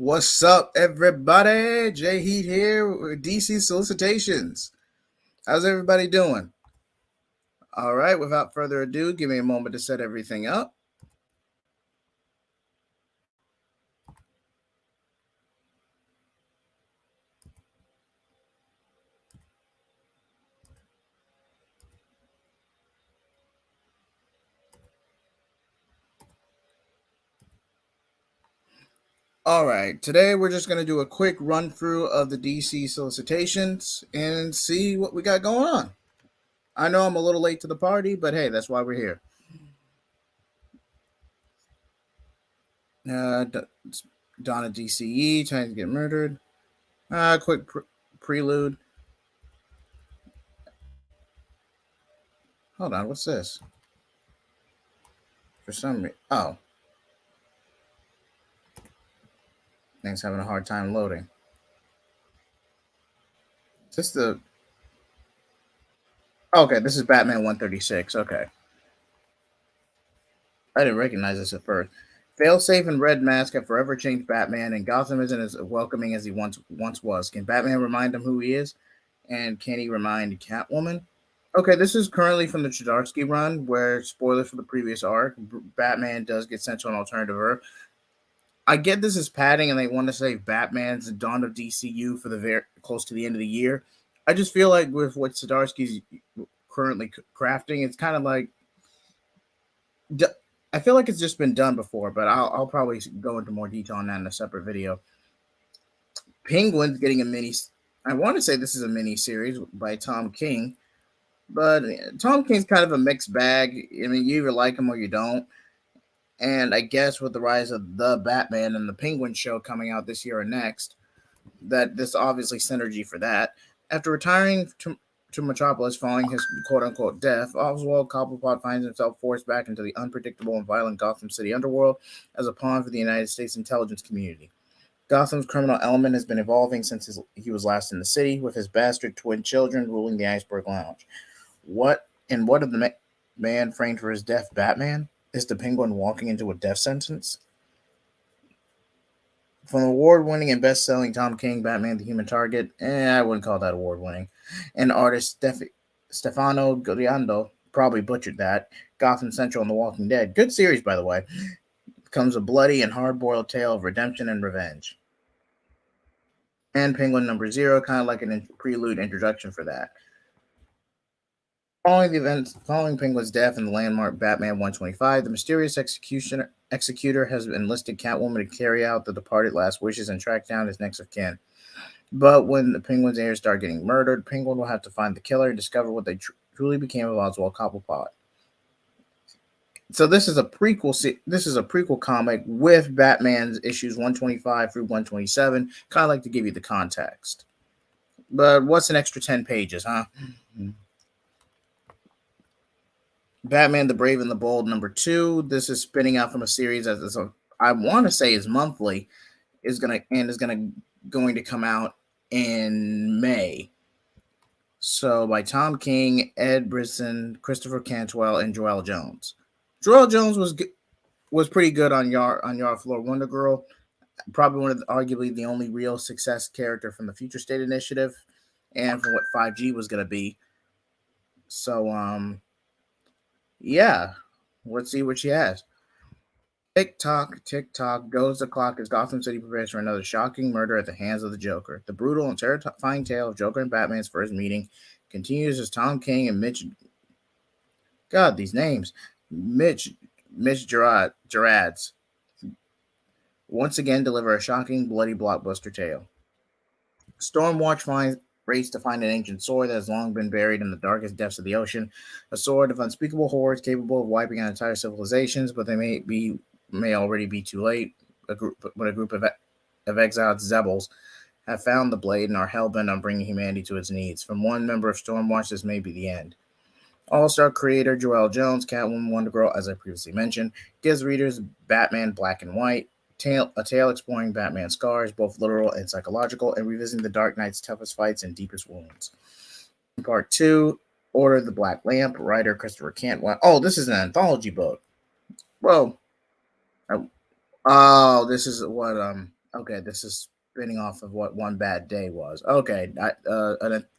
What's up, everybody? Jay Heat here with DC Solicitations. How's everybody doing? All right, without further ado, give me a moment to set everything up. All right, today we're just going to do a quick run through of the DC solicitations and see what we got going on. I know I'm a little late to the party, but hey, that's why we're here. Dawn of DCU, trying to get murdered. Quick prelude. Hold on, what's this? For some reason, oh, things having a hard time loading. Is this the Okay, this is Batman 136. Okay. I didn't recognize this at first. Failsafe and Red Mask have forever changed Batman, and Gotham isn't as welcoming as he once was. Can Batman remind him who he is? And can he remind Catwoman? Okay, this is currently from the Chadarsky run, where, spoiler for the previous arc, Batman does get sent to an alternative Earth. I get this is padding, and they want to save Batman's Dawn of DCU for the very close to the end of the year. I just feel like with what Zdarsky's currently crafting, it's kind of like I feel like it's just been done before, but I'll probably go into more detail on that in a separate video. Penguin's getting a mini. I want to say this is a mini series by Tom King, but Tom King's kind of a mixed bag. I mean, you either like him or you don't. And I guess with the rise of the Batman and the Penguin show coming out this year or next, that this obviously synergy for that. After retiring to Metropolis following his quote-unquote death, Oswald Cobblepot finds himself forced back into the unpredictable and violent Gotham City underworld as a pawn for the United States intelligence community. Gotham's criminal element has been evolving since he was last in the city, with his bastard twin children ruling the Iceberg Lounge. What of the man framed for his death, Batman? Is the Penguin walking into a death sentence? From award-winning and best-selling Tom King, Batman the Human Target, I wouldn't call that award-winning, and artist Stefano Goliando, probably butchered that, Gotham Central and The Walking Dead, good series by the way, becomes a bloody and hard-boiled tale of redemption and revenge. And Penguin number 0, kind of like a prelude introduction for that. Following Penguin's death in the landmark Batman 125, the mysterious executor has enlisted Catwoman to carry out the departed last wishes and track down his next of kin. But when the Penguin's heirs start getting murdered, Penguin will have to find the killer and discover what they truly became of Oswald Cobblepot. So this is a prequel. This is a prequel comic with Batman's issues 125 through 127. Kind of like to give you the context. But what's an extra 10 pages, huh? Mm-hmm. Batman the Brave and the Bold number 2. This is spinning out from a series that I want to say is monthly, is going to come out in May. So by Tom King, Ed Brisson, Christopher Cantwell, and Joelle Jones. Joelle Jones was pretty good on Yard Floor Wonder Girl. Probably arguably the only real success character from the Future State Initiative, and from what 5G was going to be. So yeah, let's see what she has. Tick tock, goes the clock as Gotham City prepares for another shocking murder at the hands of the Joker. The brutal and terrifying tale of Joker and Batman's first meeting continues as Tom King and Mitch Gerads once again deliver a shocking, bloody blockbuster tale. Stormwatch race to find an ancient sword that has long been buried in the darkest depths of the ocean, a sword of unspeakable horrors capable of wiping out entire civilizations, but they may already be too late. When a group of exiled Zebels have found the blade and are hell-bent on bringing humanity to its knees. From one member of Stormwatch, this may be the end. All-star creator Joelle Jones, Catwoman, Wonder Girl, as I previously mentioned, gives readers Batman Black and White, a tale exploring Batman's scars, both literal and psychological, and revisiting the Dark Knight's toughest fights and deepest wounds. Part 2, Order of the Black Lamp, writer Christopher Cantwell. Oh, this is an anthology book. Well, this is what Okay, this is spinning off of what One Bad Day was. Okay,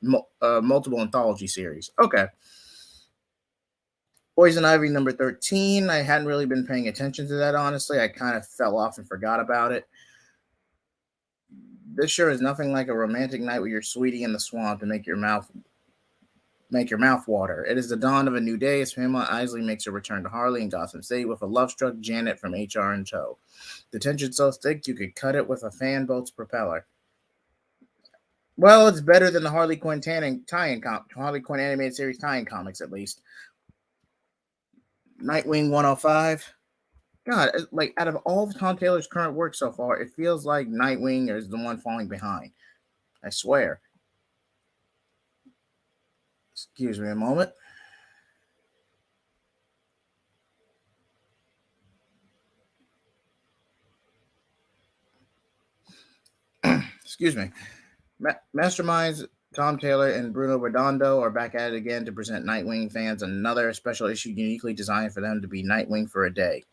multiple anthology series. Okay. Poison Ivy number 13. I hadn't really been paying attention to that, honestly. I kind of fell off and forgot about it. This sure is nothing like a romantic night with your sweetie in the swamp to make your mouth water. It is the dawn of a new day as Pamela Isley makes her return to Harley and Gotham City with a love-struck Janet from HR in tow. The tension so thick you could cut it with a fan boat's propeller. Well, it's better than the Harley Quinn animated series tie-in comics, at least. Nightwing 105. God, like out of all of Tom Taylor's current work so far, it feels like Nightwing is the one falling behind. I swear. Excuse me a moment. Excuse me. Masterminds Tom Taylor and Bruno Redondo are back at it again to present Nightwing fans another special issue uniquely designed for them to be Nightwing for a day.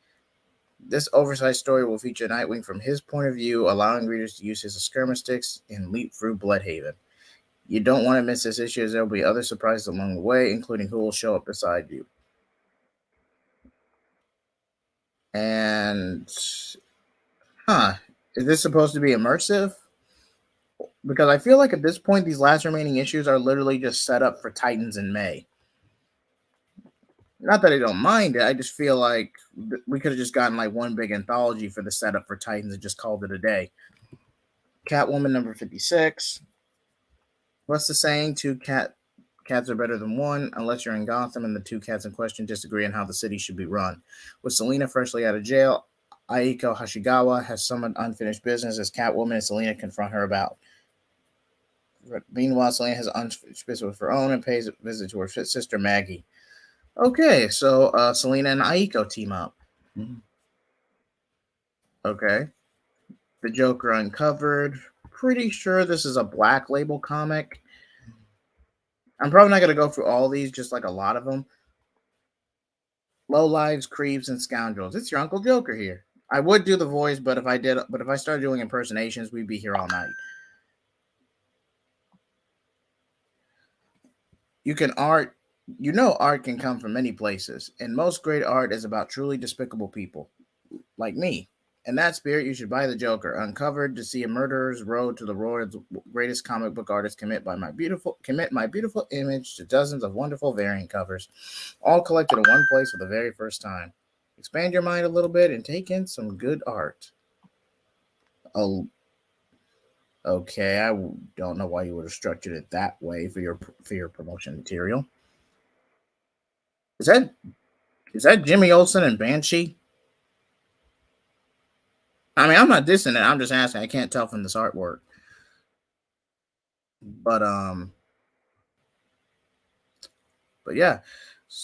This oversized story will feature Nightwing from his point of view, allowing readers to use his skirmisticks and leap through Bloodhaven. You don't want to miss this issue as there will be other surprises along the way, including who will show up beside you. And, is this supposed to be immersive? Because I feel like at this point, these last remaining issues are literally just set up for Titans in May. Not that I don't mind it, I just feel like we could have just gotten like one big anthology for the setup for Titans and just called it a day. Catwoman number 56. What's the saying? Cats are better than one, unless you're in Gotham and the two cats in question disagree on how the city should be run. With Selina freshly out of jail, Aiko Hashigawa has summoned unfinished business as Catwoman and Selina confront her about. Meanwhile, Selina has unfinished business of her own and pays a visit to her sister Maggie. Okay, so Selina and Aiko team up. Okay. The Joker Uncovered. Pretty sure this is a Black Label comic. I'm probably not going to go through all these, just like a lot of them. Low lives, creeps, and scoundrels. It's your Uncle Joker here. I would do the voice, but if I started doing impersonations, we'd be here all night. Art can come from many places, and most great art is about truly despicable people, like me. In that spirit, you should buy The Joker, Uncovered, to see a murderer's road to the world's greatest comic book artist commit my beautiful image to dozens of wonderful variant covers, all collected in one place for the very first time. Expand your mind a little bit and take in some good art. Oh, okay. I don't know why you would have structured it that way for your promotion material. Is that Jimmy Olsen and Banshee? I mean, I'm not dissing it. I'm just asking. I can't tell from this artwork. But yeah,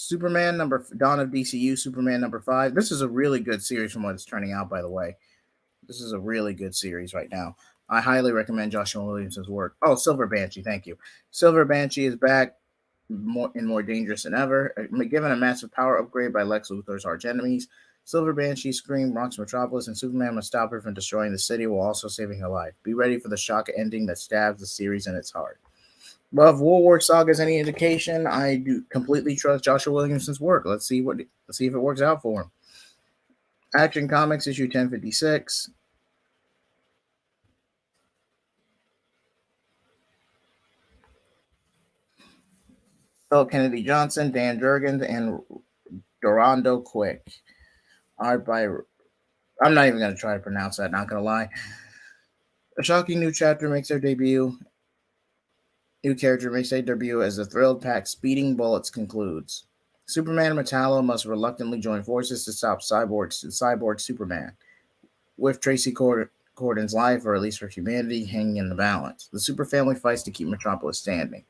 Dawn of DCU, Superman number 5. This is a really good series from what it's turning out, by the way. This is a really good series right now. I highly recommend Joshua Williamson's work. Oh, Silver Banshee, thank you. Silver Banshee is back more dangerous than ever. Given a massive power upgrade by Lex Luthor's arch enemies, Silver Banshee Scream rocks Metropolis, and Superman must stop her from destroying the city while also saving her life. Be ready for the shock ending that stabs the series in its heart. Well, if War Saga is any indication, I do completely trust Joshua Williamson's work. Let's see if it works out for him. Action Comics issue 1056. Philip Kennedy Johnson, Dan Jurgens, and Dorando Quick. Art by, I'm not even going to try to pronounce that, not going to lie. A shocking new chapter makes their debut. New character makes their debut as the thrilled pack Speeding Bullets concludes. Superman and Metallo must reluctantly join forces to stop Cyborg Superman, with Tracy Gordon's life, or at least for humanity, hanging in the balance. The Super Family fights to keep Metropolis standing.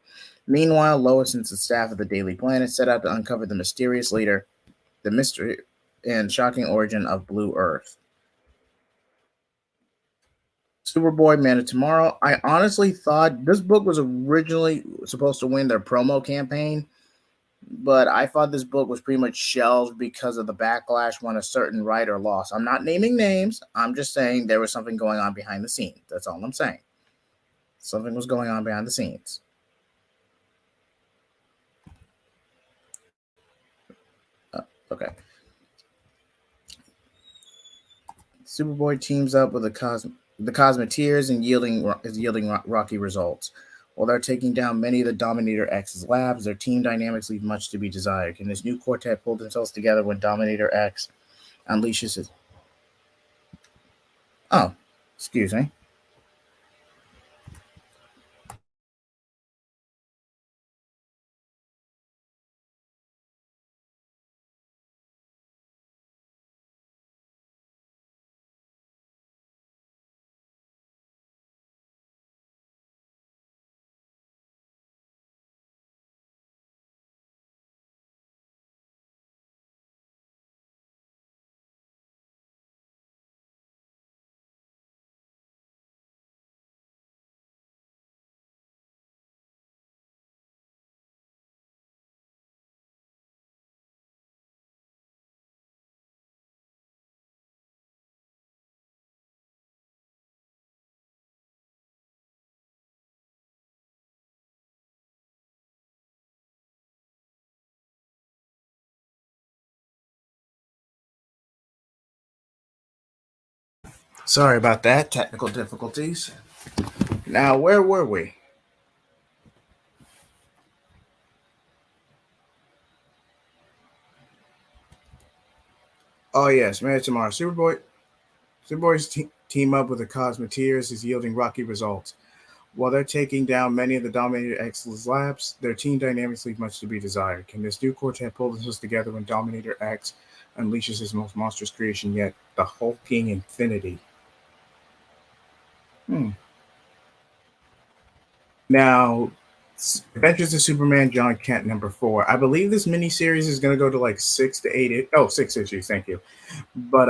Meanwhile, Lois and the staff of the Daily Planet set out to uncover the mysterious leader, the mystery and shocking origin of Blue Earth. Superboy, Man of Tomorrow. I honestly thought this book was originally supposed to win their promo campaign, but I thought this book was pretty much shelved because of the backlash when a certain writer lost. I'm not naming names. I'm just saying there was something going on behind the scenes. That's all I'm saying. Something was going on behind the scenes. Okay. Superboy teams up with the Cosmeteers and yielding rocky results. While they're taking down many of the Dominator X's labs, their team dynamics leave much to be desired. Can this new quartet pull themselves together when Dominator X unleashes his... Oh, excuse me. Sorry about that. Technical difficulties. Now, where were we? Oh, yes, Man Tomorrow. Superboy's team up with the Cosmeteers is yielding rocky results. While they're taking down many of the Dominator X's labs, their team dynamics leave much to be desired. Can this new quartet pull themselves together when Dominator X unleashes his most monstrous creation yet, the hulking Infinity? Hmm. Now, Adventures of Superman John Kent #4. I believe this miniseries is going to go to like 6 to 8. Oh, 6 issues. Thank you. But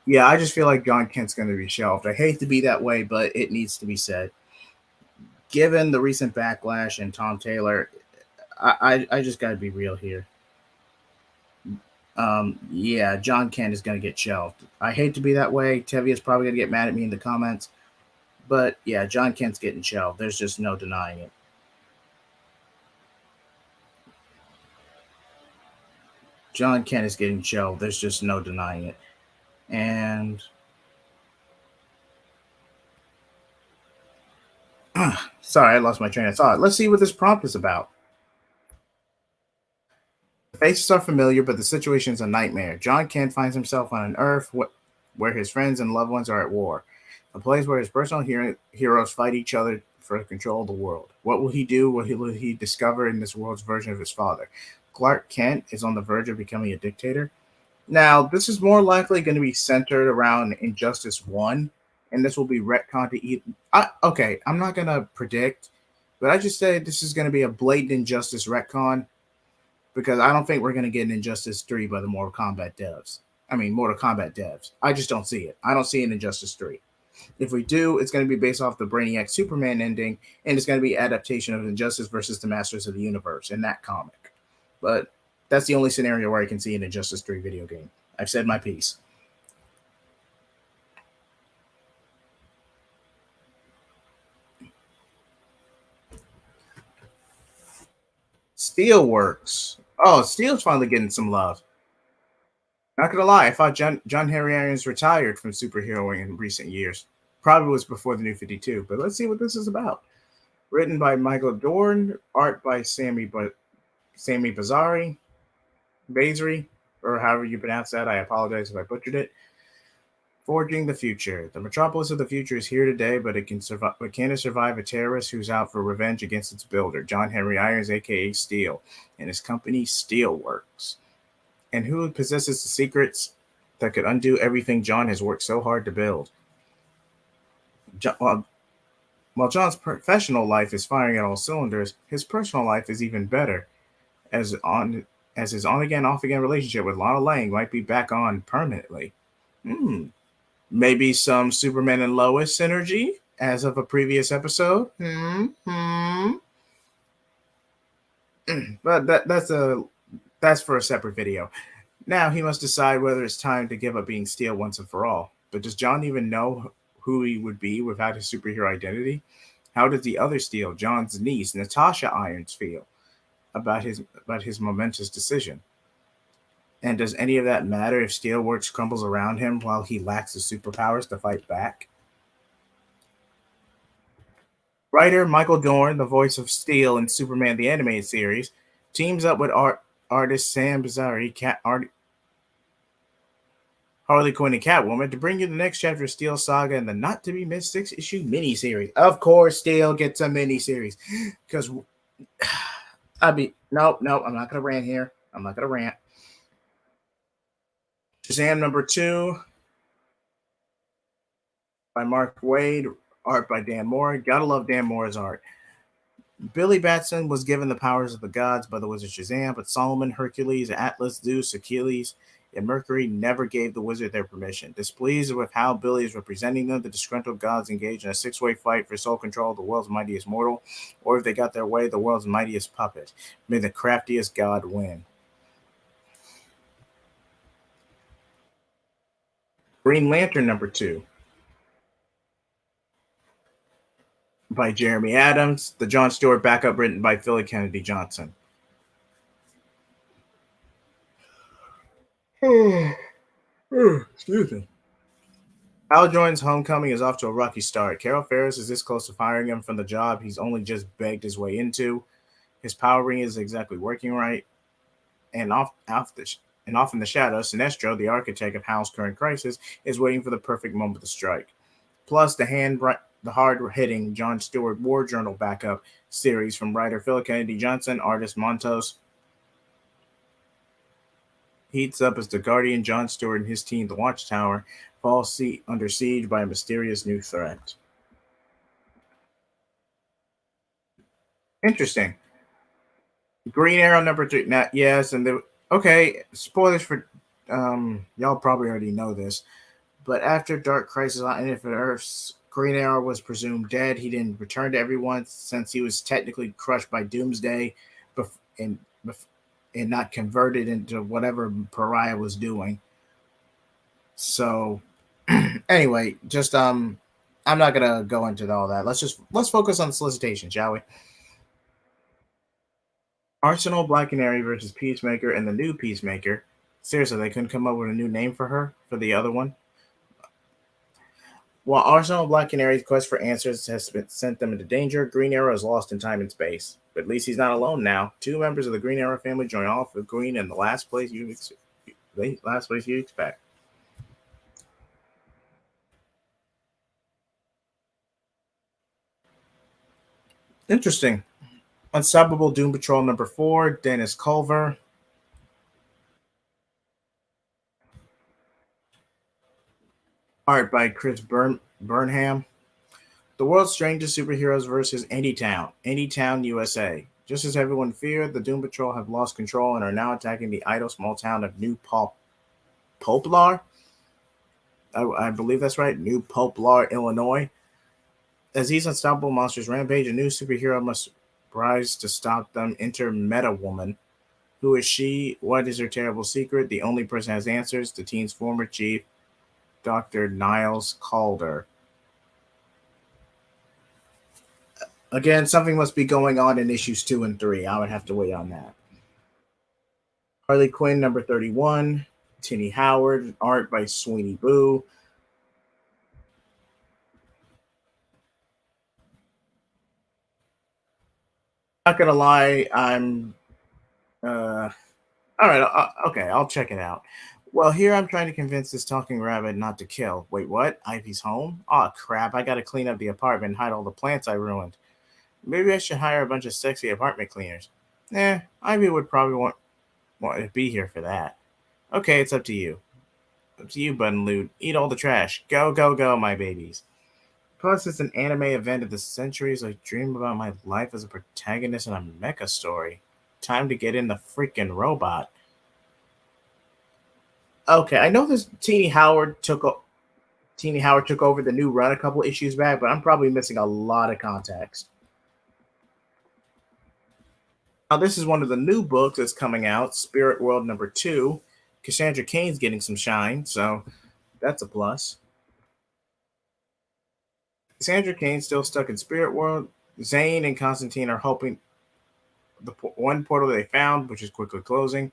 yeah, I just feel like John Kent's going to be shelved. I hate to be that way, but it needs to be said. Given the recent backlash and Tom Taylor, I just got to be real here. Yeah, John Kent is going to get shelved. I hate to be that way. Tevia's probably going to get mad at me in the comments, but yeah, John Kent's getting shelved. There's just no denying it. John Kent is getting shelved. There's just no denying it. And sorry, I lost my train of thought. Let's see what this prompt is about. The faces are familiar, but the situation is a nightmare. John Kent finds himself on an Earth where his friends and loved ones are at war, a place where his personal heroes fight each other for control of the world. What will he do? What will he discover in this world's version of his father? Clark Kent is on the verge of becoming a dictator. Now, this is more likely going to be centered around Injustice 1, and this will be retconned to eat. Okay, I'm not going to predict, but I just said this is going to be a blatant Injustice retcon because I don't think we're going to get an Injustice 3 by the Mortal Kombat devs. I mean, Mortal Kombat devs. I just don't see it. I don't see an Injustice 3. If we do, it's going to be based off the Brainiac Superman ending, and it's going to be adaptation of Injustice versus the Masters of the Universe in that comic. But that's the only scenario where I can see an Injustice 3 video game. I've said my piece. Steelworks. Oh, Steel's finally getting some love. Not gonna lie, I thought John Henry Irons retired from superheroing in recent years. Probably was before the New 52, but let's see what this is about. Written by Michael Dorn, art by Sammy Bazari, or however you pronounce that. I apologize if I butchered it. Forging the future. The metropolis of the future is here today, but it can survive. But can it survive a terrorist who's out for revenge against its builder, John Henry Irons, aka Steel, and his company Steelworks? And who possesses the secrets that could undo everything John has worked so hard to build? John, while John's professional life is firing at all cylinders, his personal life is even better, as on as his on again off again relationship with Lana Lang might be back on permanently. Hmm. Maybe some Superman and Lois synergy as of a previous episode. But that's for a separate video. Now he must decide whether it's time to give up being Steel once and for all. But does John even know who he would be without his superhero identity? How does the other Steel, John's niece, Natasha Irons, feel about his momentous decision? And does any of that matter if Steelworks crumbles around him while he lacks the superpowers to fight back? Writer Michael Dorn, the voice of Steel in Superman the Animated Series, teams up with artist Sam Bizzari, Harley Quinn and Catwoman to bring you the next chapter of Steel Saga in the not to be missed 6-issue miniseries. Of course, Steel gets a miniseries because nope, I'm not gonna rant here. I'm not gonna rant. Shazam #2 by Mark Wade, art by Dan Moore. Gotta love Dan Moore's art. Billy Batson was given the powers of the gods by the wizard Shazam, but Solomon, Hercules, Atlas, Zeus, Achilles, and Mercury never gave the wizard their permission. Displeased with how Billy is representing them, the disgruntled gods engage in a six-way fight for sole control of the world's mightiest mortal, or if they got their way, the world's mightiest puppet. May the craftiest god win. Green Lantern #2 by Jeremy Adams, the Jon Stewart backup written by Philly Kennedy Johnson. Excuse me. Hal Jordan's homecoming is off to a rocky start. Carol Ferris is this close to firing him from the job he's only just begged his way into. His power ring is exactly working right. And off in the shadows, Sinestro, the architect of Hal's current crisis, is waiting for the perfect moment to strike. Plus, the hard-hitting Jon Stewart War Journal backup series from writer Phil Kennedy Johnson, artist Montos, heats up as the Guardian Jon Stewart and his team, the Watchtower, fall under siege by a mysterious new threat. Interesting. Green Arrow #3. Now, yes, and okay. Spoilers for y'all probably already know this, but after Dark Crisis on Infinite Earths, Green Arrow was presumed dead. He didn't return to everyone since he was technically crushed by Doomsday, and not converted into whatever Pariah was doing. So, anyway, just I'm not gonna go into all that. Let's focus on Solicitation, shall we? Arsenal Black Canary versus Peacemaker and the new Peacemaker. Seriously, they couldn't come up with a new name for her for the other one. While Arsenal Black Canary's quest for answers has sent them into danger, Green Arrow is lost in time and space. But at least he's not alone now. Two members of the Green Arrow family join Oliver Green in the last place you expect. Interesting. Unstoppable Doom Patrol #4, Dennis Culver. Art by Chris Burnham. The world's strangest superheroes versus Anytown, USA. Just as everyone feared, the Doom Patrol have lost control and are now attacking the idle small town of New Poplar. I believe that's right, New Poplar, Illinois. As these unstoppable monsters rampage, a new superhero must rise to stop them. Enter Meta Woman. Who is she? What is her terrible secret? The only person has answers. The team's former chief, Dr. Niles Calder. Again, something must be going on in issues 2 and 3. I would have to wait on that. Harley Quinn #31, Tinny Howard, art by Sweeney Boo. Not gonna lie, I'm all right. Okay, I'll check it out. Well, here I'm trying to convince this talking rabbit not to kill. Wait, what? Ivy's home? Oh crap! I gotta clean up the apartment and hide all the plants I ruined. Maybe I should hire a bunch of sexy apartment cleaners. Ivy would probably want to be here for that. Okay, it's up to you. Up to you, Bud and Loot. Eat all the trash. Go, go, go, my babies. Plus, it's an anime event of the centuries. I dream about my life as a protagonist in a mecha story. Time to get in the freaking robot. Okay, I know this Teeny Howard took over the new run a couple issues back, but I'm probably missing a lot of context. Now, this is one of the new books that's coming out, Spirit World #2. Cassandra Cain's getting some shine, so that's a plus. Cassandra Cain's still stuck in Spirit World. Zane and Constantine are hoping the one portal they found, which is quickly closing,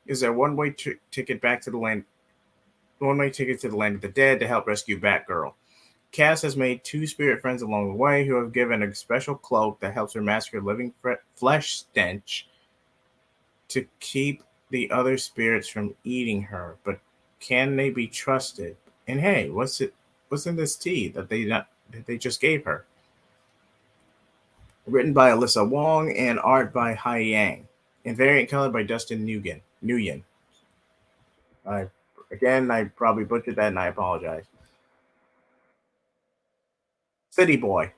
is their one-way ticket back to the land, one-way ticket to the land of the dead to help rescue Batgirl. Cass has made two spirit friends along the way who have given a special cloak that helps her mask her living flesh stench to keep the other spirits from eating her. But can they be trusted? And hey, what's it? What's in this tea that they just gave her? Written by Alyssa Wong and art by Hai Yang, and variant color by Dustin Nguyen. I I probably butchered that, and I apologize. City Boy.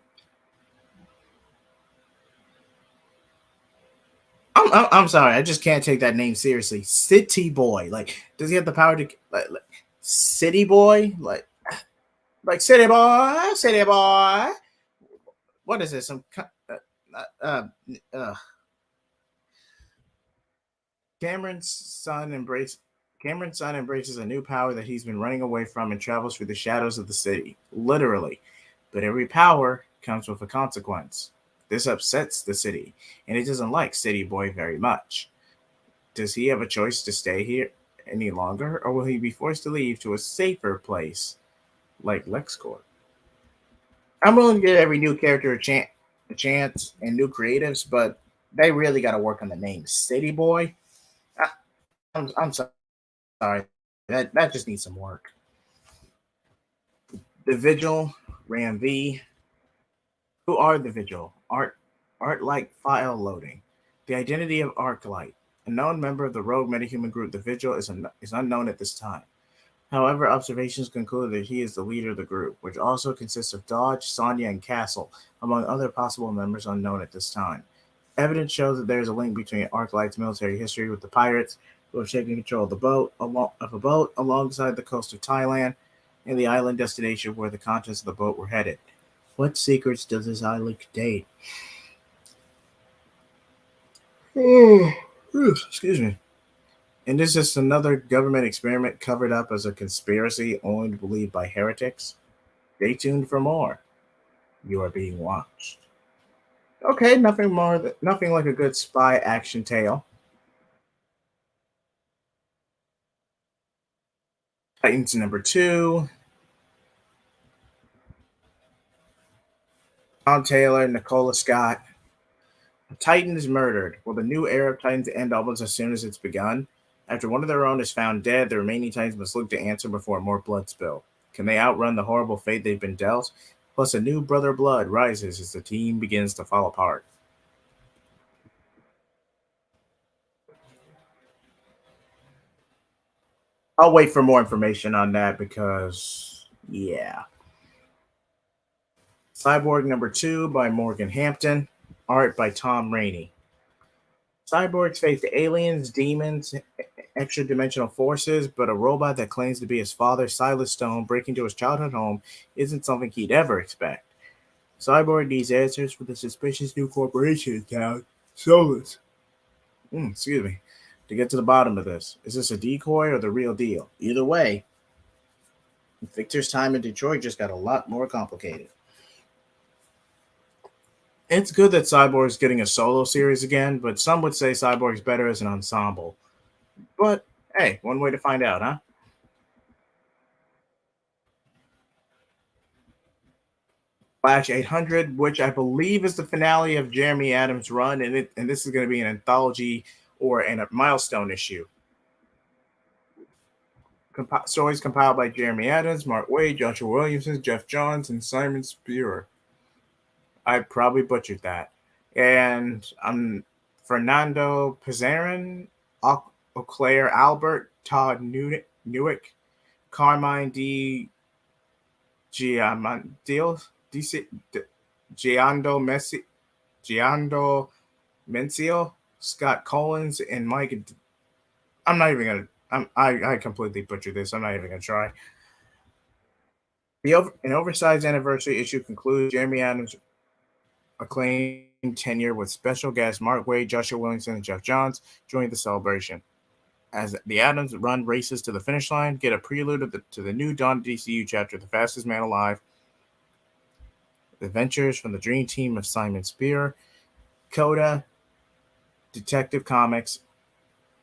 I'm sorry. I just can't take that name seriously. City Boy. Like, does he have the power to City Boy? City Boy, City Boy. What is this? Uh, uh, Cameron's son embrace Cameron's son embraces a new power that he's been running away from and travels through the shadows of the city, literally. But every power comes with a consequence. This upsets the city, and he doesn't like City Boy very much. Does he have a choice to stay here any longer, or will he be forced to leave to a safer place like LexCorp? I'm willing to give every new character a chance and new creatives, but they really got to work on the name City Boy. I, I'm sorry, that just needs some work. The Vigil, Ram V. Who are the Vigil? Art like file loading. The identity of Arclight. A known member of the rogue metahuman group, the Vigil is unknown at this time. However, observations conclude that he is the leader of the group, which also consists of Dodge, Sonya, and Castle, among other possible members unknown at this time. Evidence shows that there is a link between Arclight's military history with the pirates, who have taken control of a boat alongside the coast of Thailand and the island destination where the contents of the boat were headed. What secrets does this island contain? Excuse me. And is this another government experiment covered up as a conspiracy only believed by heretics? Stay tuned for more. You are being watched. Okay, nothing like a good spy action tale. Titans #2. Tom Taylor, Nicola Scott. A Titan is murdered. Will the new era of Titans end almost as soon as it's begun? After one of their own is found dead, the remaining Titans must look to answer before more blood spill. Can they outrun the horrible fate they've been dealt? Plus, a new Brother Blood rises as the team begins to fall apart. I'll wait for more information on that because, yeah. Cyborg #2 by Morgan Hampton, art by Tom Rainey. Cyborgs face aliens, demons, extra dimensional forces, but a robot that claims to be his father, Silas Stone, breaking into his childhood home isn't something he'd ever expect. Cyborg needs answers for the suspicious new corporation in town, Solus. Excuse me. To get to the bottom of this, is this a decoy or the real deal? Either way, Victor's time in Detroit just got a lot more complicated. It's good that Cyborg's getting a solo series again, but some would say Cyborg's better as an ensemble. But hey, one way to find out, huh? Flash 800, which I believe is the finale of Jeremy Adams' run, and this is going to be an anthology or a milestone issue. Stories compiled by Jeremy Adams, Mark Waid, Joshua Williamson, Jeff Johns, and Simon Spear. I probably butchered that. And Fernando Pizarro, Auclair Albert, Todd Newick, Carmine D. Giamandil, Giando Messi, Giando Mencio, Scott Collins, and Mike. I'm not even gonna. I completely butchered this. I'm not even gonna try. An oversized anniversary issue concludes Jeremy Adams' acclaim tenure with special guests Mark Waid, Joshua Williamson, and Jeff Johns joining the celebration. As the Adams run races to the finish line, get a prelude to the new Dawn of DCU chapter, The Fastest Man Alive, the adventures from the dream team of Simon Spear, Coda, Detective Comics,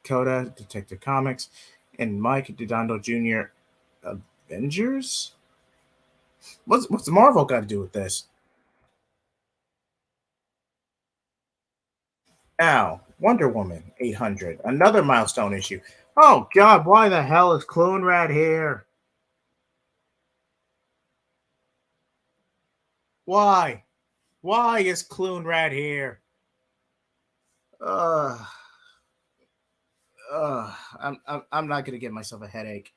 and Mike Dodondo Jr. Avengers? What's Marvel got to do with this? Now, Wonder Woman 800, another milestone issue. Oh God, why the hell is Clone Rat here? Why? Why is Clone Rat here? Uh, I'm not gonna give myself a headache.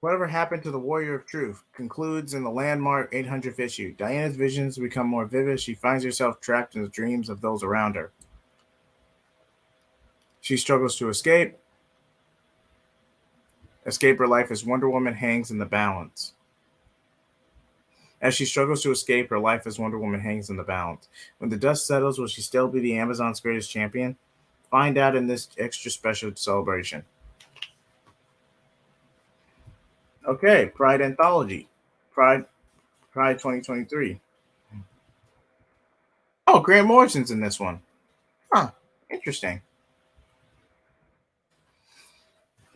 Whatever happened to the Warrior of Truth concludes in the landmark 800th issue. Diana's visions become more vivid. She finds herself trapped in the dreams of those around her. She struggles to escape. Escape her life as Wonder Woman hangs in the balance. As she struggles to escape, her life as Wonder Woman hangs in the balance. When the dust settles, will she still be the Amazon's greatest champion? Find out in this extra special celebration. Okay, Pride Anthology. Pride 2023. Oh, Grant Morrison's in this one. Huh, interesting.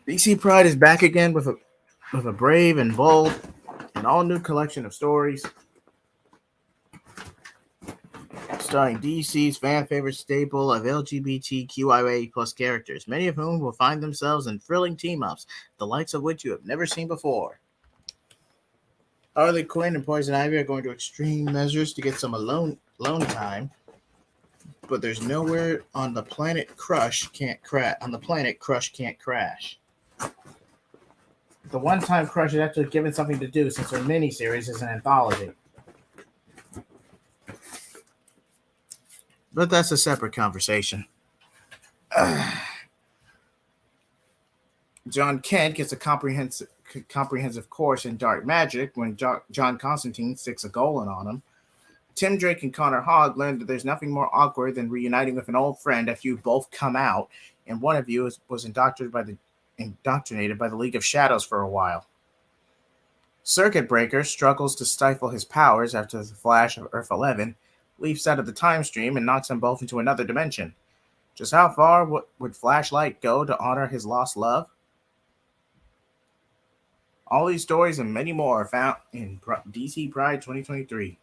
DC Pride is back again with a brave and bold and all new collection of stories starring DC's fan favorite staple of LGBTQIA plus characters, many of whom will find themselves in thrilling team-ups, the likes of which you have never seen before. Harley Quinn and Poison Ivy are going to extreme measures to get some alone time, but there's nowhere on the planet Crush can't crash. The one-time Crush is actually given something to do since her miniseries is an anthology. But that's a separate conversation. John Kent gets a comprehensive course in dark magic when John Constantine sticks a golem on him. Tim Drake and Connor Hogg learn that there's nothing more awkward than reuniting with an old friend after you both come out, and one of you was indoctrinated by the League of Shadows for a while. Circuit Breaker struggles to stifle his powers after the Flash of Earth 11 leaps out of the time stream and knocks them both into another dimension. Just how far would Flashlight go to honor his lost love? All these stories and many more are found in DC Pride 2023.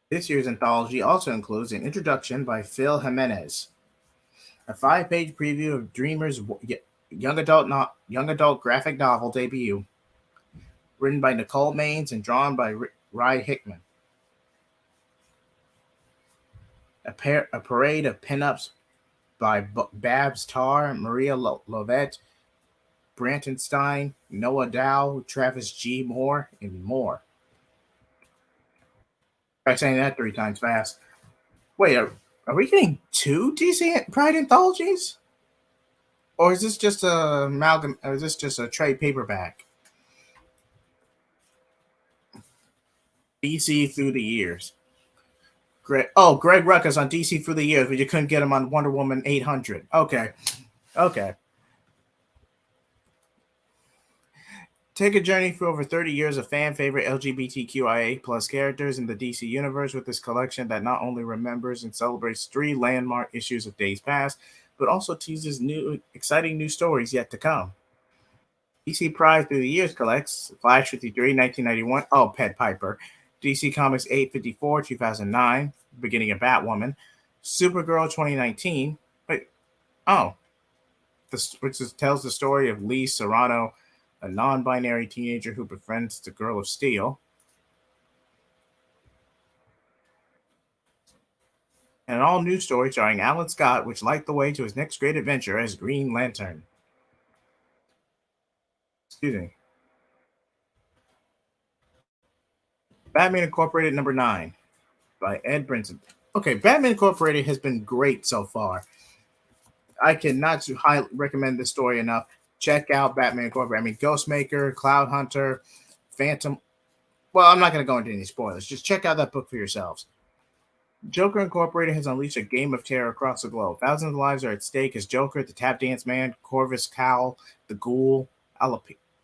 This year's anthology also includes an introduction by Phil Jimenez, a 5-page preview of Dreamer's young adult graphic novel debut, written by Nicole Maines and drawn by Ry Hickman. A parade of pinups by Babs Tarr, Maria Lovett, Branton Stein, Noah Dow, Travis G. Moore, and more. Try saying that 3 times fast. Wait, are we getting 2 DC Pride anthologies? Or is this just a amalgam? Or is this just a trade paperback? DC Through the Years. Greg Ruckus on DC Through the Years, but you couldn't get him on Wonder Woman 800. Okay. Take a journey through over 30 years of fan favorite LGBTQIA plus characters in the DC universe with this collection that not only remembers and celebrates 3 landmark issues of days past, but also teases exciting new stories yet to come. DC Pride Through the Years collects Flash 53, 1991. Oh, Pet Piper. DC Comics 854, 2009. Beginning of Batwoman. Supergirl 2019. Wait. Oh. Which tells the story of Lee Serrano, a non-binary teenager who befriends the Girl of Steel. And an all-new story starring Alan Scott, which light the way to his next great adventure as Green Lantern. Excuse me. Batman Incorporated number 9 by Ed Brinson. Okay, Batman Incorporated has been great so far. I cannot recommend this story enough. Check out Batman Incorporated. I mean, Ghostmaker, Cloud Hunter, Phantom. Well, I'm not going to go into any spoilers. Just check out that book for yourselves. Joker Incorporated has unleashed a game of terror across the globe. Thousands of lives are at stake as Joker, the Tap Dance Man, Corvus Cowl, the Ghoul,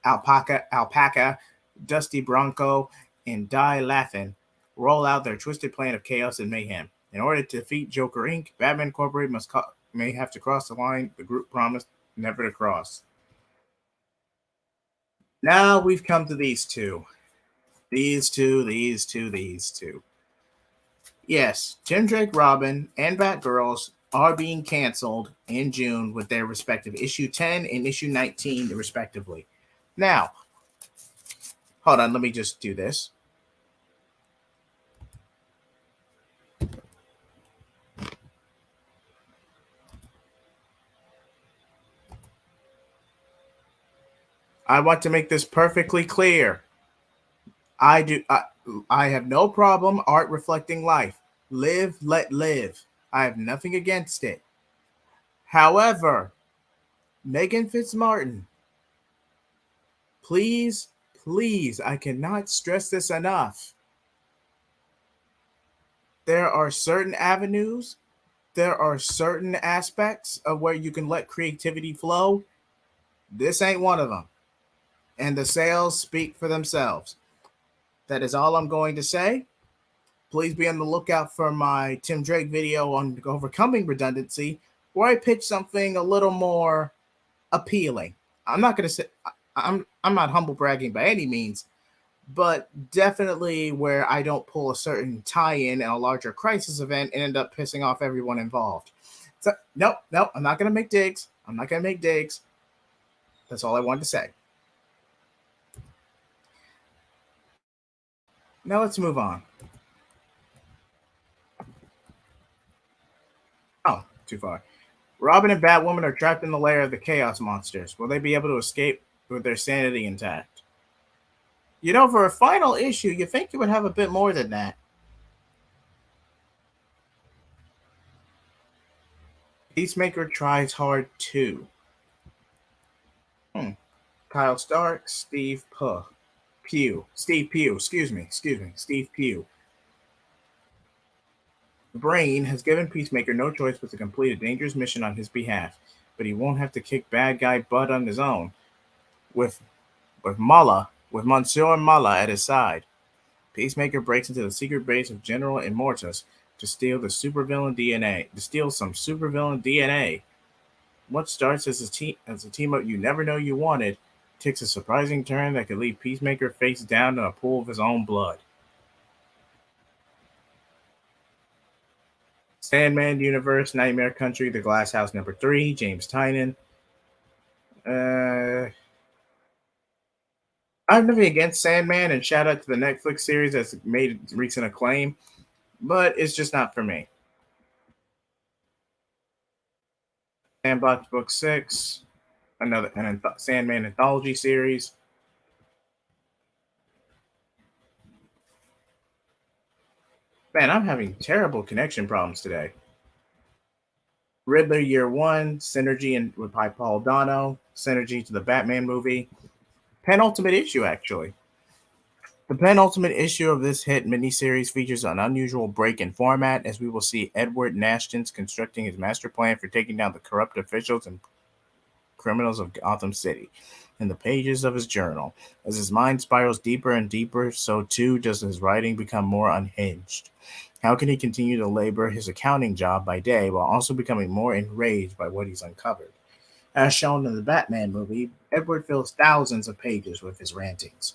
Alpaca, Dusty Bronco, and Die Laughin roll out their twisted plan of chaos and mayhem. In order to defeat Joker Inc., Batman Incorporated may have to cross the line the group promised never to cross. Now we've come to these two. These two. Yes, Tim Drake Robin and Batgirls are being canceled in June with their respective issue 10 and issue 19, respectively. Now, hold on, let me just do this. I want to make this perfectly clear. I have no problem art reflecting life. Live, let live. I have nothing against it. However, Megan Fitzmartin, please, I cannot stress this enough. There are certain avenues, there are certain aspects of where you can let creativity flow. This ain't one of them. And the sales speak for themselves. That is all I'm going to say. Please be on the lookout for my Tim Drake video on overcoming redundancy, where I pitch something a little more appealing. I'm not going to say I'm not humble bragging by any means, but definitely where I don't pull a certain tie-in in a larger crisis event and end up pissing off everyone involved. So no, I'm not going to make digs. That's all I wanted to say. Now let's move on. Oh, too far. Robin and Batwoman are trapped in the lair of the Chaos Monsters. Will they be able to escape with their sanity intact? You know, for a final issue, you think you would have a bit more than that. Peacemaker tries hard too. Kyle Stark, Steve Pugh. Steve Pugh. Brain has given Peacemaker no choice but to complete a dangerous mission on his behalf, but he won't have to kick bad guy butt on his own. With Monsieur Mala at his side, Peacemaker breaks into the secret base of General Immortus to steal some supervillain DNA. What starts as a team up you never know you wanted takes a surprising turn that could leave Peacemaker face down in a pool of his own blood. Sandman Universe, Nightmare Country, The Glass House #3, James Tynion. I have nothing against Sandman, and shout out to the Netflix series that's made recent acclaim, but it's just not for me. Sandbox Book 6, an Sandman anthology series. Man, I'm having terrible connection problems today. Riddler Year 1, Synergy with Paul Dano, Synergy to the Batman movie. Penultimate issue, actually. The penultimate issue of this hit miniseries features an unusual break in format, as we will see Edward Nashton's constructing his master plan for taking down the corrupt officials and criminals of Gotham City in the pages of his journal. As his mind spirals deeper and deeper, so too does his writing become more unhinged. How can he continue to labor his accounting job by day while also becoming more enraged by what he's uncovered? As shown in the Batman movie, Edward fills thousands of pages with his rantings.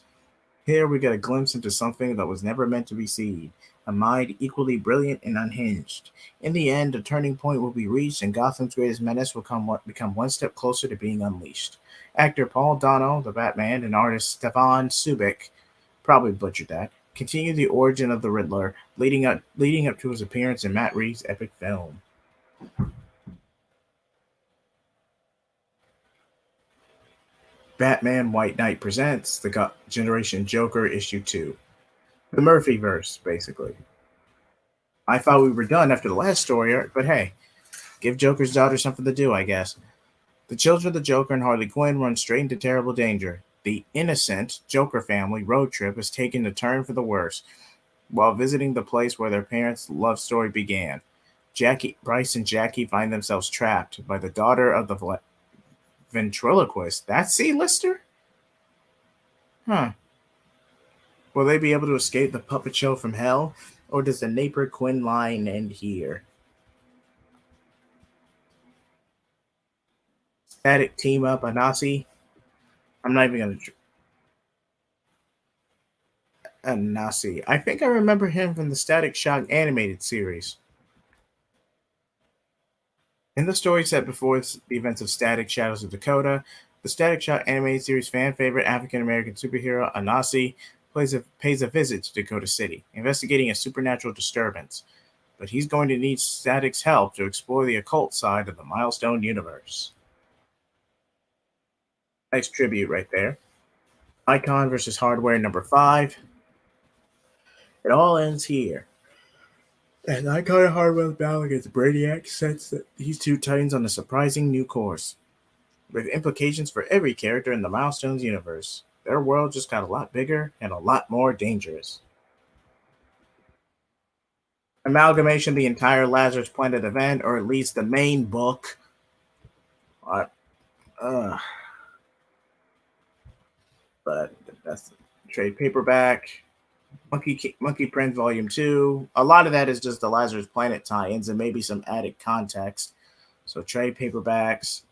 Here we get a glimpse into something that was never meant to be seen, a mind equally brilliant and unhinged. In the end, a turning point will be reached and Gotham's greatest menace will become one step closer to being unleashed. Actor Paul Dano, the Batman, and artist Stefan Subic, probably butchered that, continue the origin of the Riddler, leading up to his appearance in Matt Reeves' epic film. Batman White Knight presents the Generation Joker issue 2. The Murphyverse, basically. I thought we were done after the last story arc, but hey, give Joker's daughter something to do, I guess. The children of the Joker and Harley Quinn run straight into terrible danger. The innocent Joker family road trip is taking a turn for the worse while visiting the place where their parents' love story began. Bryce and Jackie find themselves trapped by the daughter of the ventriloquist. That's C-lister? Huh. Will they be able to escape the puppet show from hell? Or does the Napier Quinn line end here? Static team up Anasi. I'm not even gonna Anasi. I think I remember him from the Static Shock animated series. In the story set before the events of Static Shadows of Dakota, the Static Shock animated series fan favorite African American superhero Anasi pays a visit to Dakota City, investigating a supernatural disturbance. But he's going to need Static's help to explore the occult side of the Milestone universe. Nice tribute right there. Icon versus Hardware number 5. It all ends here. And Icon and Hardware's battle against Brainiac sets these two titans on a surprising new course, with implications for every character in the Milestones universe. Their world just got a lot bigger and a lot more dangerous. Amalgamation of the entire Lazarus Planet event, or at least the main book. Uh, uh, but that's the trade paperback. Monkey Prince Volume 2. A lot of that is just the Lazarus Planet tie-ins and maybe some added context. So trade paperbacks.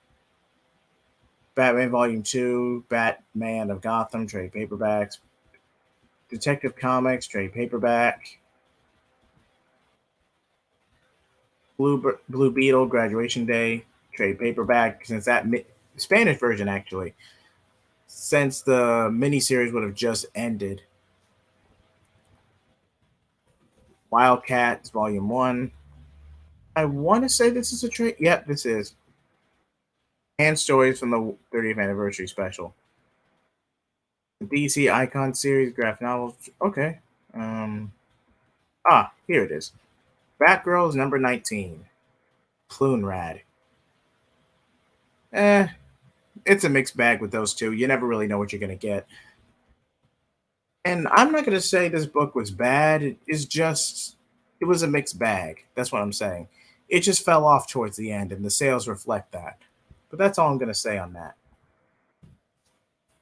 Batman Volume 2, Batman of Gotham, trade paperbacks. Detective Comics, trade paperback. Blue Beetle, Graduation Day, trade paperback. Since that Spanish version, actually, since the miniseries would have just ended. Wildcats, Volume 1. I want to say this is a trade. Yep, this is. And stories from the 30th anniversary special. The DC Icon series, graphic novels. Okay. Here it is. Batgirls number 19. Clunrad. It's a mixed bag with those two. You never really know what you're going to get. And I'm not going to say this book was bad. It was a mixed bag. That's what I'm saying. It just fell off towards the end, and the sales reflect that. But that's all I'm going to say on that.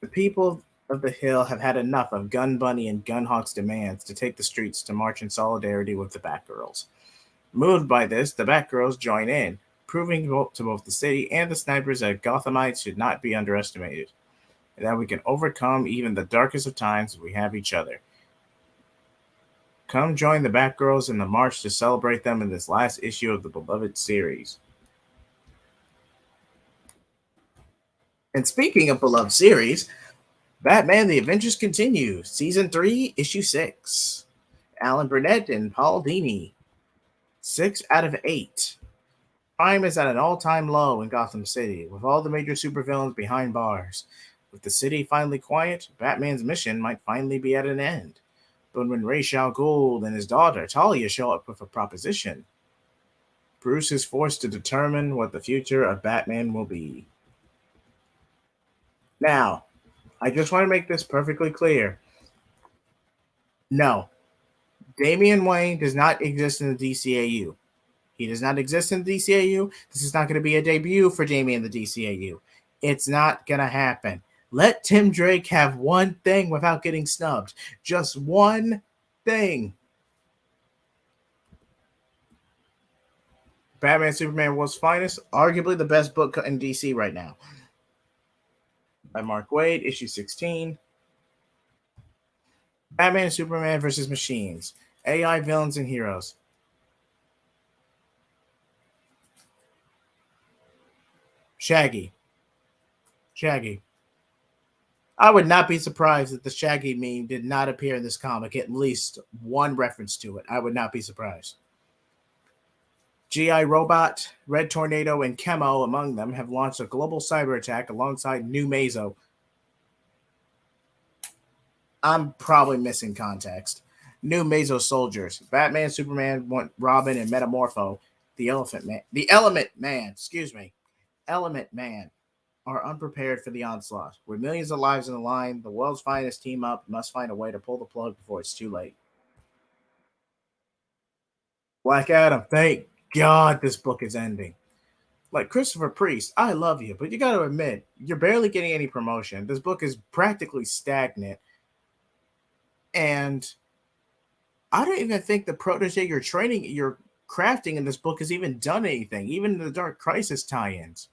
The people of the Hill have had enough of Gun Bunny and Gunhawk's demands to take the streets to march in solidarity with the Batgirls. Moved by this, the Batgirls join in, proving to both the city and the snipers that Gothamites should not be underestimated, and that we can overcome even the darkest of times if we have each other. Come join the Batgirls in the march to celebrate them in this last issue of the beloved series. And speaking of beloved series, Batman The Adventures Continue, Season 3, Issue 6. Alan Burnett and Paul Dini. 6 out of 8. Crime is at an all-time low in Gotham City, with all the major supervillains behind bars. With the city finally quiet, Batman's mission might finally be at an end. But when Ra's al Ghul and his daughter Talia show up with a proposition, Bruce is forced to determine what the future of Batman will be. Now, I just want to make this perfectly clear. No, Damian Wayne does not exist in the DCAU. He does not exist in the DCAU. This is not going to be a debut for Damian in the DCAU. It's not going to happen. Let Tim Drake have one thing without getting snubbed. Just one thing. Batman Superman World's Finest, arguably the best book in DC right now. By Mark Waid, issue 16. Batman and Superman versus Machines. AI villains and heroes. Shaggy. I would not be surprised if the Shaggy meme did not appear in this comic, at least one reference to it. I would not be surprised. G.I. Robot, Red Tornado, and Chemo, among them, have launched a global cyber attack alongside New Mazo. I'm probably missing context. New Mazo soldiers. Batman, Superman, Robin, and Metamorpho. The Element Man. are unprepared for the onslaught. With millions of lives on the line, the world's finest team up must find a way to pull the plug before it's too late. Black Adam, thank God this book is ending. Like Christopher Priest, I love you, but you got to admit, you're barely getting any promotion. This book is practically stagnant. And I don't even think the protege you're crafting in this book has even done anything, even the Dark Crisis tie ins.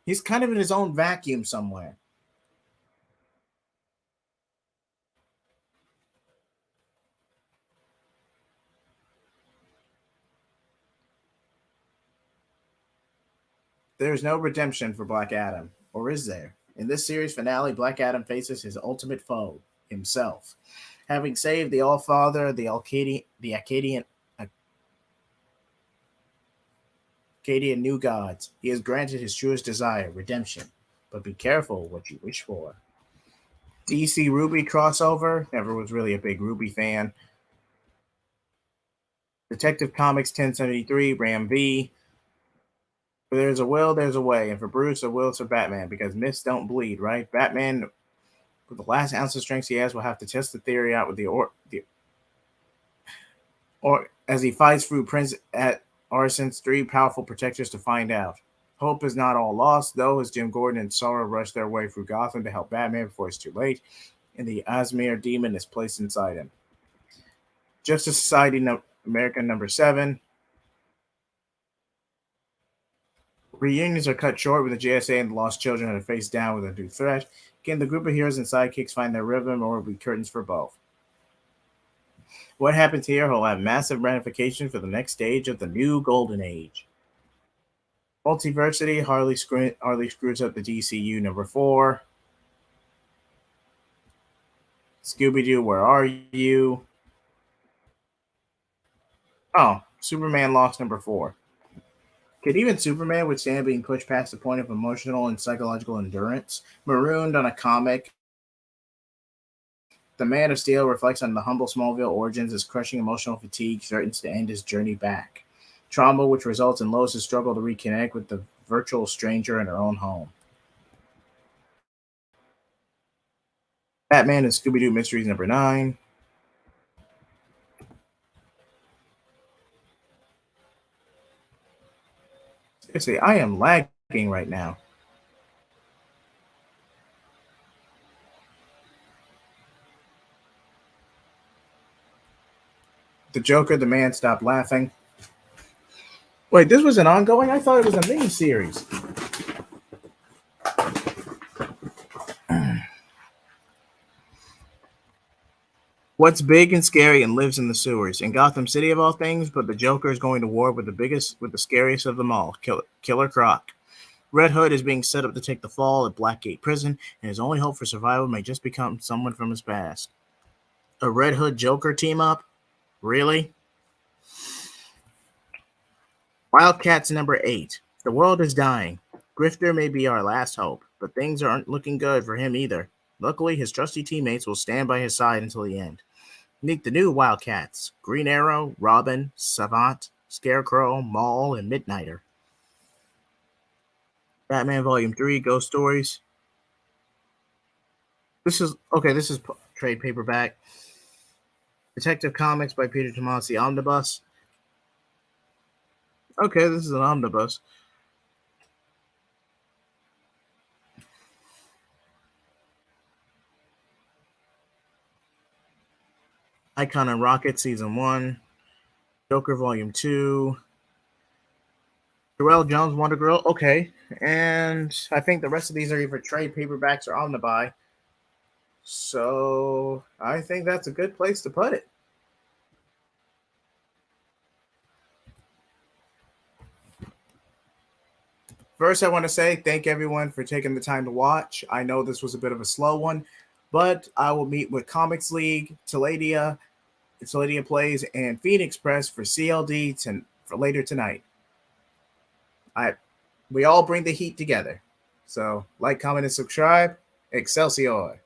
He's kind of in his own vacuum somewhere. There's no redemption for Black Adam, or is there? In this series finale, Black Adam faces his ultimate foe, himself. Having saved the All Father, the Akkadian new gods, he has granted his truest desire, redemption. But be careful what you wish for. DC Ruby crossover. Never was really a big Ruby fan. Detective Comics 1073, Ram V. Where there's a will, there's a way. And for Bruce, a will's for Batman because myths don't bleed, right? Batman, with the last ounce of strength he has, will have to test the theory out with or as he fights through Prince at Arson's three powerful protectors to find out. Hope is not all lost, though, as Jim Gordon and Sora rush their way through Gotham to help Batman before it's too late, and the Asmir demon is placed inside him. Justice Society America number 7. Reunions are cut short when the JSA and the Lost Children are face down with a new threat. Can the group of heroes and sidekicks find their rhythm, or will be curtains for both? What happens here will have massive ramifications for the next stage of the new Golden Age. Multiversity, Harley screws up the DCU number 4. Scooby-Doo, where are you? Oh, Superman Lost number 4. Could even Superman withstand being pushed past the point of emotional and psychological endurance? Marooned on a comic, the Man of Steel reflects on the humble Smallville origins as crushing emotional fatigue threatens to end his journey back. Trauma, which results in Lois' struggle to reconnect with the virtual stranger in her own home. Batman and Scooby-Doo Mysteries number 9. Seriously, I am lagging right now. The Joker, the Man Stopped Laughing. Wait, this was an ongoing? I thought it was a mini-series. What's big and scary and lives in the sewers? In Gotham City of all things, but the Joker is going to war with the scariest of them all, Killer Croc. Red Hood is being set up to take the fall at Blackgate Prison, and his only hope for survival may just become someone from his past. A Red Hood Joker team up? Really? Wildcats number 8. The world is dying. Grifter may be our last hope, but things aren't looking good for him either. Luckily, his trusty teammates will stand by his side until the end. Meet the new Wildcats: Green Arrow, Robin, Savant, Scarecrow, Maul, and Midnighter. Batman Volume 3, Ghost Stories. This is trade paperback. Detective Comics by Peter Tomasi Omnibus. Okay, this is an omnibus. Icon and Rocket Season 1. Joker Volume 2. Jarrell Jones, Wonder Girl. Okay. And I think the rest of these are either trade paperbacks or omnibuy. So I think that's a good place to put it. First, I want to say thank everyone for taking the time to watch. I know this was a bit of a slow one, but I will meet with Comics League, Taladia Plays, and Phoenix Press for CLD for later tonight. We all bring the heat together. So like, comment, and subscribe. Excelsior.